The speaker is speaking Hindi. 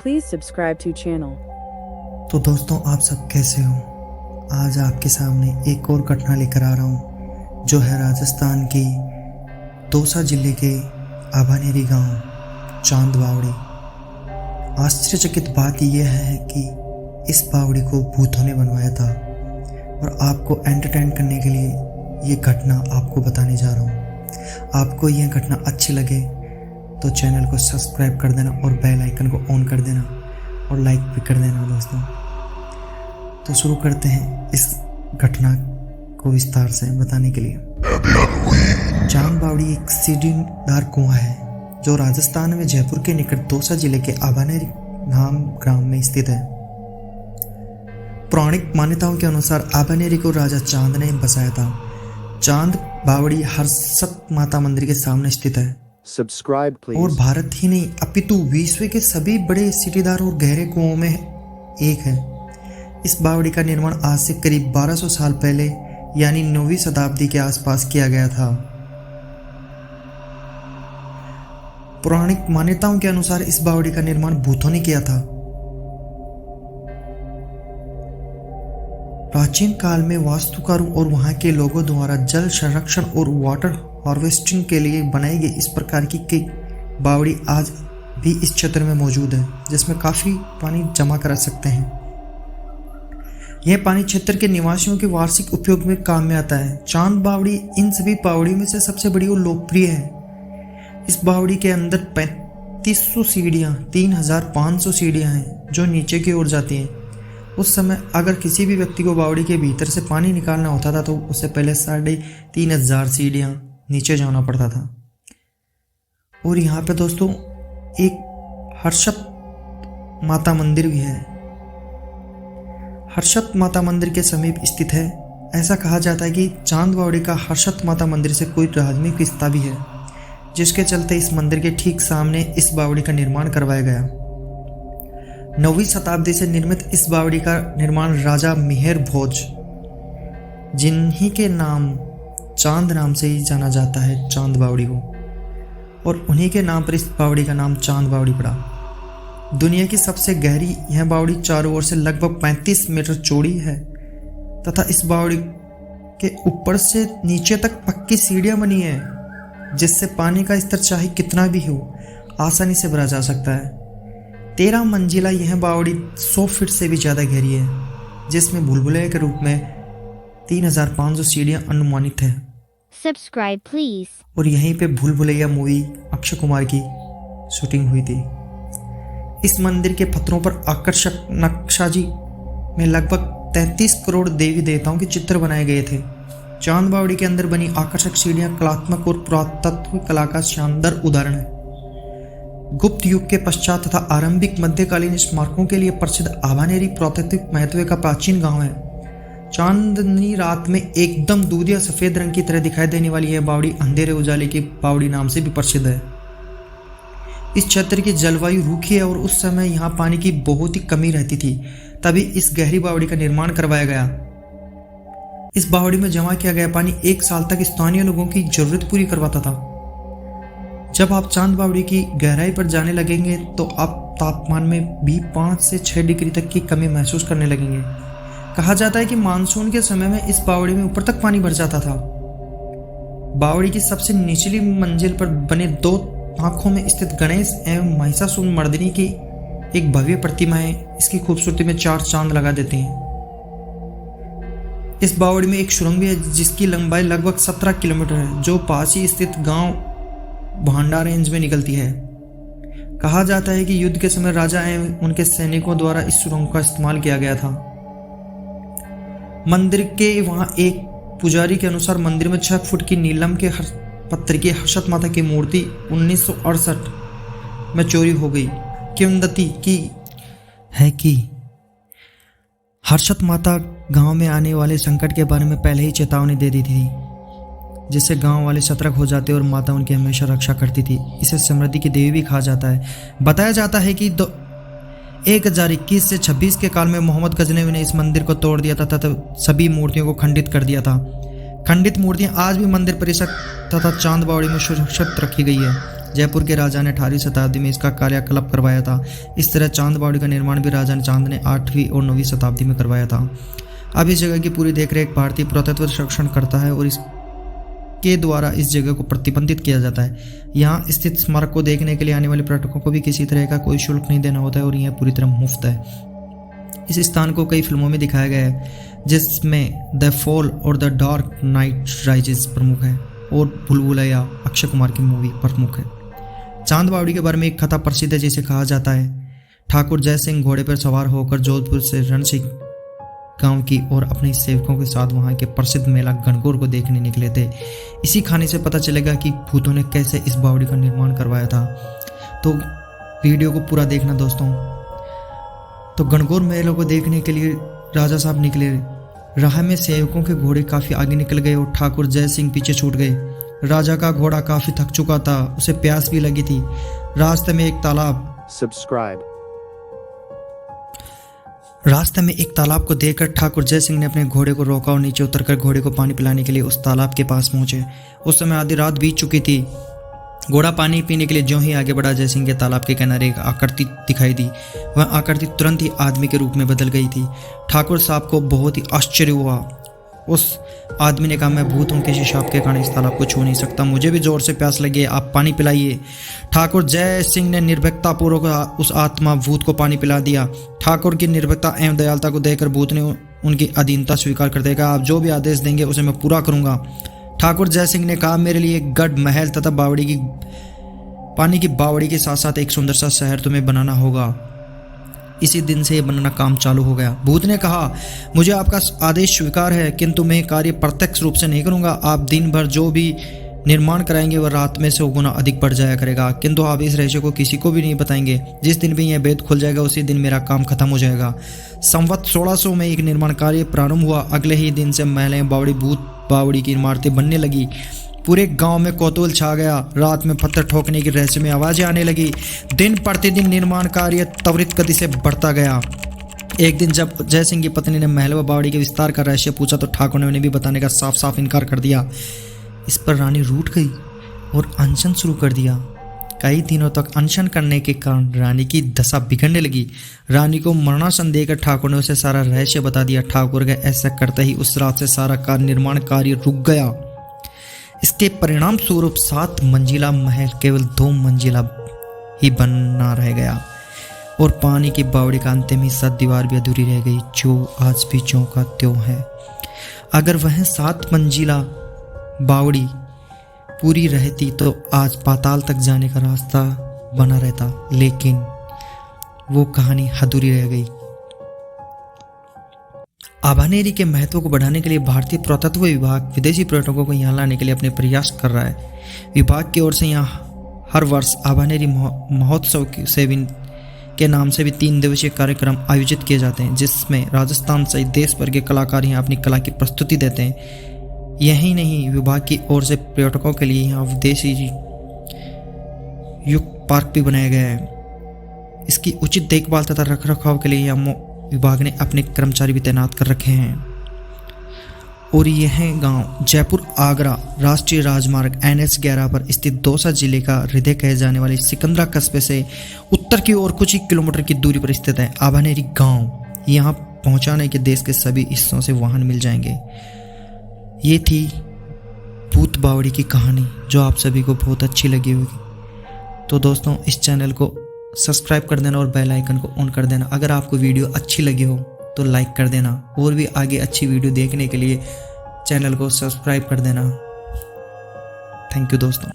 Please subscribe to channel. तो दोस्तों, आप सब कैसे हो? आज आपके सामने एक और घटना लेकर आ रहा हूँ जो है राजस्थान की दौसा जिले के आभानेरी गांव चांद बावड़ी। आश्चर्यचकित बात यह है कि इस बावड़ी को भूतों ने बनवाया था और आपको एंटरटेन करने के लिए ये घटना आपको बताने जा रहा हूँ। आपको यह घटना अच्छी लगे तो चैनल को सब्सक्राइब कर देना और बेल आइकन को ऑन कर देना और लाइक भी कर देना दोस्तों। तो शुरू करते हैं इस घटना को विस्तार से बताने के लिए। चांद बावड़ी एक सीढ़ीदार कुआं है जो राजस्थान में जयपुर के निकट दौसा जिले के आभानेरी नाम ग्राम में स्थित है। पौराणिक मान्यताओं के अनुसार आभानेरी को राजा चांद ने बसाया था। चांद बावड़ी हर्षत माता मंदिर के सामने स्थित है Subscribe please. और भारत ही नहीं अपितु विश्व के सभी बड़े सीढ़ीदार और गहरे कुओं में एक है। इस बावड़ी का निर्माण आज से करीब 1200 साल पहले यानी 9वीं शताब्दी के आसपास किया गया था। पौराणिक मान्यताओं के अनुसार इस बावड़ी का निर्माण भूतों ने किया था। प्राचीन काल में वास्तुकारों और वहां के लोगों द्वारा जल संरक्षण और वाटर हार्वेस्टिंग के लिए बनाई गई इस प्रकार की कई बावड़ी आज भी इस क्षेत्र में मौजूद है, जिसमें काफी पानी जमा कर सकते हैं। यह पानी क्षेत्र के निवासियों के वार्षिक उपयोग में काम में आता है। चांद बावड़ी इन सभी बावड़ियों में से सबसे बड़ी और लोकप्रिय है। इस बावड़ी के अंदर 3500 सीढ़ियाँ 3500 सीढ़ियाँ हैं जो नीचे की ओर जाती हैं। उस समय अगर किसी भी व्यक्ति को बावड़ी के भीतर से पानी निकालना होता था तो उससे पहले 3500 सीढ़ियाँ नीचे जाना पड़ता था। और यहाँ पे दोस्तों एक हर्षत माता मंदिर भी है। हर्षत माता मंदिर के समीप स्थित है। ऐसा कहा जाता है कि चांद बावड़ी का हर्षत माता मंदिर से कोई धार्मिक रिश्ता भी है, जिसके चलते इस मंदिर के ठीक सामने इस बावड़ी का निर्माण करवाया गया। 9वीं शताब्दी से निर्मित इस बावड़ी का निर्माण राजा मिहिर भोज, जिन्हीं के नाम चांद नाम से ही जाना जाता है चांद बावड़ी को, और उन्हीं के नाम पर इस बावड़ी का नाम चांद बावड़ी पड़ा। दुनिया की सबसे गहरी यह बावड़ी चारों ओर से लगभग 35 मीटर चौड़ी है तथा इस बावड़ी के ऊपर से नीचे तक पक्की सीढ़ियां बनी है, जिससे पानी का स्तर चाहे कितना भी हो आसानी से भरा जा सकता है। 13 मंजिला यह बावड़ी 100 फीट से भी ज़्यादा गहरी है, जिसमें भूलभुलैया के रूप में 3500 सीढ़ियां अनुमानित है। Subscribe please. और यहीं पे भूलभुलैया मूवी अक्षय कुमार की शूटिंग हुई थी। इस मंदिर के पत्थरों पर आकर्षक नक्शाजी में लगभग 33 करोड़ देवी देवताओं के चित्र बनाए गए थे। चांद बावड़ी के अंदर बनी आकर्षक सीढ़ियां कलात्मक और पुरातत्व कला का शानदार उदाहरण है। गुप्त युग के पश्चात तथा आरंभिक मध्यकालीन स्मारकों के लिए प्रसिद्ध आभानेरी पुरातात्विक महत्व का प्राचीन गांव है। चांदनी रात में एकदम दूधिया सफेद रंग की तरह दिखाई देने वाली यह बावड़ी अंधेरे उजाले की बावड़ी नाम से भी प्रसिद्ध है। इस क्षेत्र की जलवायु रूखी है और उस समय यहाँ पानी की बहुत ही कमी रहती थी, तभी इस गहरी बावड़ी का निर्माण करवाया गया। इस बावड़ी में जमा किया गया पानी 1 साल तक स्थानीय लोगों की जरूरत पूरी करवाता था। जब आप चांद बावड़ी की गहराई पर जाने लगेंगे तो आप तापमान में भी 5 से 6 डिग्री तक की कमी महसूस करने लगेंगे। कहा जाता है कि मानसून के समय में इस बावड़ी में ऊपर तक पानी भर जाता था। बावड़ी की सबसे निचली मंजिल पर बने 2 आंखों में स्थित गणेश एवं महिषासुर मर्दिनी की एक भव्य प्रतिमा है। इसकी खूबसूरती में 4 चांद लगा देते हैं। इस बावड़ी में एक सुरंग भी है जिसकी लंबाई लगभग 17 किलोमीटर है, जो पास ही स्थित गांव भांडा रेंज में निकलती है। कहा जाता है कि युद्ध के समय राजा एवं उनके सैनिकों द्वारा इस सुरंग का इस्तेमाल किया गया था। मंदिर के वहां एक पुजारी के अनुसार मंदिर में 6 फुट की नीलम के पत्थर की हर्षत माता की मूर्ति 1968 में चोरी हो गई। किंवदंती की है कि हर्षत माता गांव में आने वाले संकट के बारे में पहले ही चेतावनी दे दी थी, जिससे गांव वाले सतर्क हो जाते और माता उनकी हमेशा रक्षा करती थी। इसे समृद्धि की देवी भी कहा जाता है। बताया जाता है कि 1021 से 26 के काल में मोहम्मद गजनवी ने इस मंदिर को तोड़ दिया तथा सभी मूर्तियों को खंडित कर दिया था। खंडित मूर्तियां आज भी मंदिर परिसर तथा चांद बावड़ी में सुरक्षित रखी गई है। जयपुर के राजा ने 18वीं शताब्दी में इसका क्रियाकलाप करवाया था। इस तरह चांद बावड़ी का निर्माण भी राजा चांद ने 8वीं और 9वीं शताब्दी में करवाया था। अब इस जगह की पूरी देखरेख भारतीय पुरातत्व संरक्षण करता है और इसके द्वारा इस जगह को प्रतिबंधित किया जाता है। यहाँ स्थित स्मारक को देखने के लिए आने वाले पर्यटकों को भी किसी तरह का कोई शुल्क नहीं देना होता है और यह पूरी तरह मुफ्त है। इस स्थान को कई फिल्मों में दिखाया गया है, जिसमें द फॉल और द डार्क नाइट राइजेस प्रमुख है और भूल-भुलैया अक्षय कुमार की मूवी प्रमुख है। चांद बावड़ी के बारे में एक कथा प्रसिद्ध है, जिसे कहा जाता है ठाकुर जय सिंह घोड़े पर सवार होकर जोधपुर से रण सिंह गांव की और अपने सेवकों के साथ वहां के प्रसिद्ध मेला गणगौर को देखने निकले थे। इसी कहानी से पता चलेगा कि भूतों ने कैसे इस बावड़ी का निर्माण करवाया था। तो वीडियो को पूरा देखना दोस्तों। तो गणगौर मेलों को देखने के लिए राजा साहब निकले। राह में सेवकों के घोड़े काफी आगे निकल गए और ठाकुर जय सिंह पीछे छूट गए। राजा का घोड़ा काफी थक चुका था, उसे प्यास भी लगी थी। रास्ते में एक तालाब को देखकर ठाकुर जय सिंह ने अपने घोड़े को रोका और नीचे उतरकर घोड़े को पानी पिलाने के लिए उस तालाब के पास पहुंचे। उस समय आधी रात बीत चुकी थी। घोड़ा पानी पीने के लिए ज्यों ही आगे बढ़ा, जय सिंह के तालाब के किनारे एक आकृति दिखाई दी। वह आकृति तुरंत ही आदमी के रूप में बदल गई थी। ठाकुर साहब को बहुत ही आश्चर्य हुआ। उस आदमी ने कहा, मैं भूत हूं, किसी शाप के कारण इस तालाब को छू नहीं सकता, मुझे भी जोर से प्यास लगी है, आप पानी पिलाइए। ठाकुर जय सिंह ने निर्भीकता पूर्वक उस आत्मा भूत को पानी पिला दिया। ठाकुर की निर्भीकता एवं दयालुता को देखकर भूत ने उनकी अधीनता स्वीकार कर देगा। आप जो भी आदेश देंगे उसे मैं पूरा करूंगा। ठाकुर जय सिंह ने कहा, मेरे लिए एक गढ़ महल तथा पानी की बावड़ी के साथ साथ एक सुंदर सा शहर तुम्हें बनाना होगा। इसी दिन से यह बनना काम चालू हो गया। भूत ने कहा, मुझे आपका आदेश स्वीकार है, किंतु मैं कार्य प्रत्यक्ष रूप से नहीं करूंगा। आप दिन भर जो भी निर्माण कराएंगे वह रात में 100 गुना अधिक बढ़ जाया करेगा, किंतु आप इस रहस्य को किसी को भी नहीं बताएंगे। जिस दिन भी यह भेद खुल जाएगा उसी दिन मेरा काम खत्म हो जाएगा। संवत 1600 में एक निर्माण कार्य प्रारंभ हुआ। अगले ही दिन से महलें, बावड़ी, भूत बावड़ी की इमारतें बनने लगी। पूरे गांव में कौतूहल छा गया। रात में पत्थर ठोकने की रहस्य में आवाजें आने लगी। दिन प्रतिदिन निर्माण कार्य त्वरित गति से बढ़ता गया। एक दिन जब जय सिंह की पत्नी ने महल व बावड़ी के विस्तार का रहस्य पूछा तो ठाकुर ने उन्हें भी बताने का साफ साफ इनकार कर दिया। इस पर रानी रूठ गई और अनशन शुरू कर दिया। कई दिनों तक अनशन करने के कारण रानी की दशा बिगड़ने लगी। रानी को मरणासन देकर ठाकुर ने उसे सारा रहस्य बता दिया। ठाकुर के ऐसा करते ही उस रात से सारा निर्माण कार्य रुक गया। इसके परिणाम स्वरूप 7 मंजिला महल केवल 2 मंजिला ही बना रह गया और पानी की बावड़ी का अंतिम हिस्सा दीवार भी अधूरी रह गई, जो आज भी ज्यों का त्यों है। अगर वह 7 मंजिला बावड़ी पूरी रहती तो आज पाताल तक जाने का रास्ता बना रहता, लेकिन वो कहानी अधूरी रह गई। आभानेरी के महत्व को बढ़ाने के लिए भारतीय पुरातत्व विभाग विदेशी पर्यटकों को यहाँ लाने के लिए अपने प्रयास कर रहा है। विभाग की ओर से यहाँ हर वर्ष आभानेरी महोत्सव के नाम से भी 3 दिवसीय कार्यक्रम आयोजित किए जाते हैं, जिसमें राजस्थान सहित देश भर के कलाकार यहाँ अपनी कला की प्रस्तुति देते हैं। यही नहीं, विभाग की ओर से पर्यटकों के लिए यहाँ विदेशी युक्त पार्क भी बनाया गया है। इसकी उचित देखभाल तथा रखरखाव के लिए यहाँ विभाग ने अपने कर्मचारी भी तैनात कर रखे हैं। और यह गांव जयपुर आगरा राष्ट्रीय राजमार्ग NH11 पर स्थित दौसा जिले का हृदय कहे जाने वाले सिकंदरा कस्बे से उत्तर की ओर कुछ ही किलोमीटर की दूरी पर स्थित है। आभानेरी गांव यहाँ पहुंचाने के देश के सभी हिस्सों से वाहन मिल जाएंगे। ये थी भूत बावड़ी की कहानी, जो आप सभी को बहुत अच्छी लगी होगी। तो दोस्तों, इस चैनल को सब्सक्राइब कर देना और बेल आइकन को ऑन कर देना। अगर आपको वीडियो अच्छी लगी हो तो लाइक कर देना और भी आगे अच्छी वीडियो देखने के लिए चैनल को सब्सक्राइब कर देना। थैंक यू दोस्तों।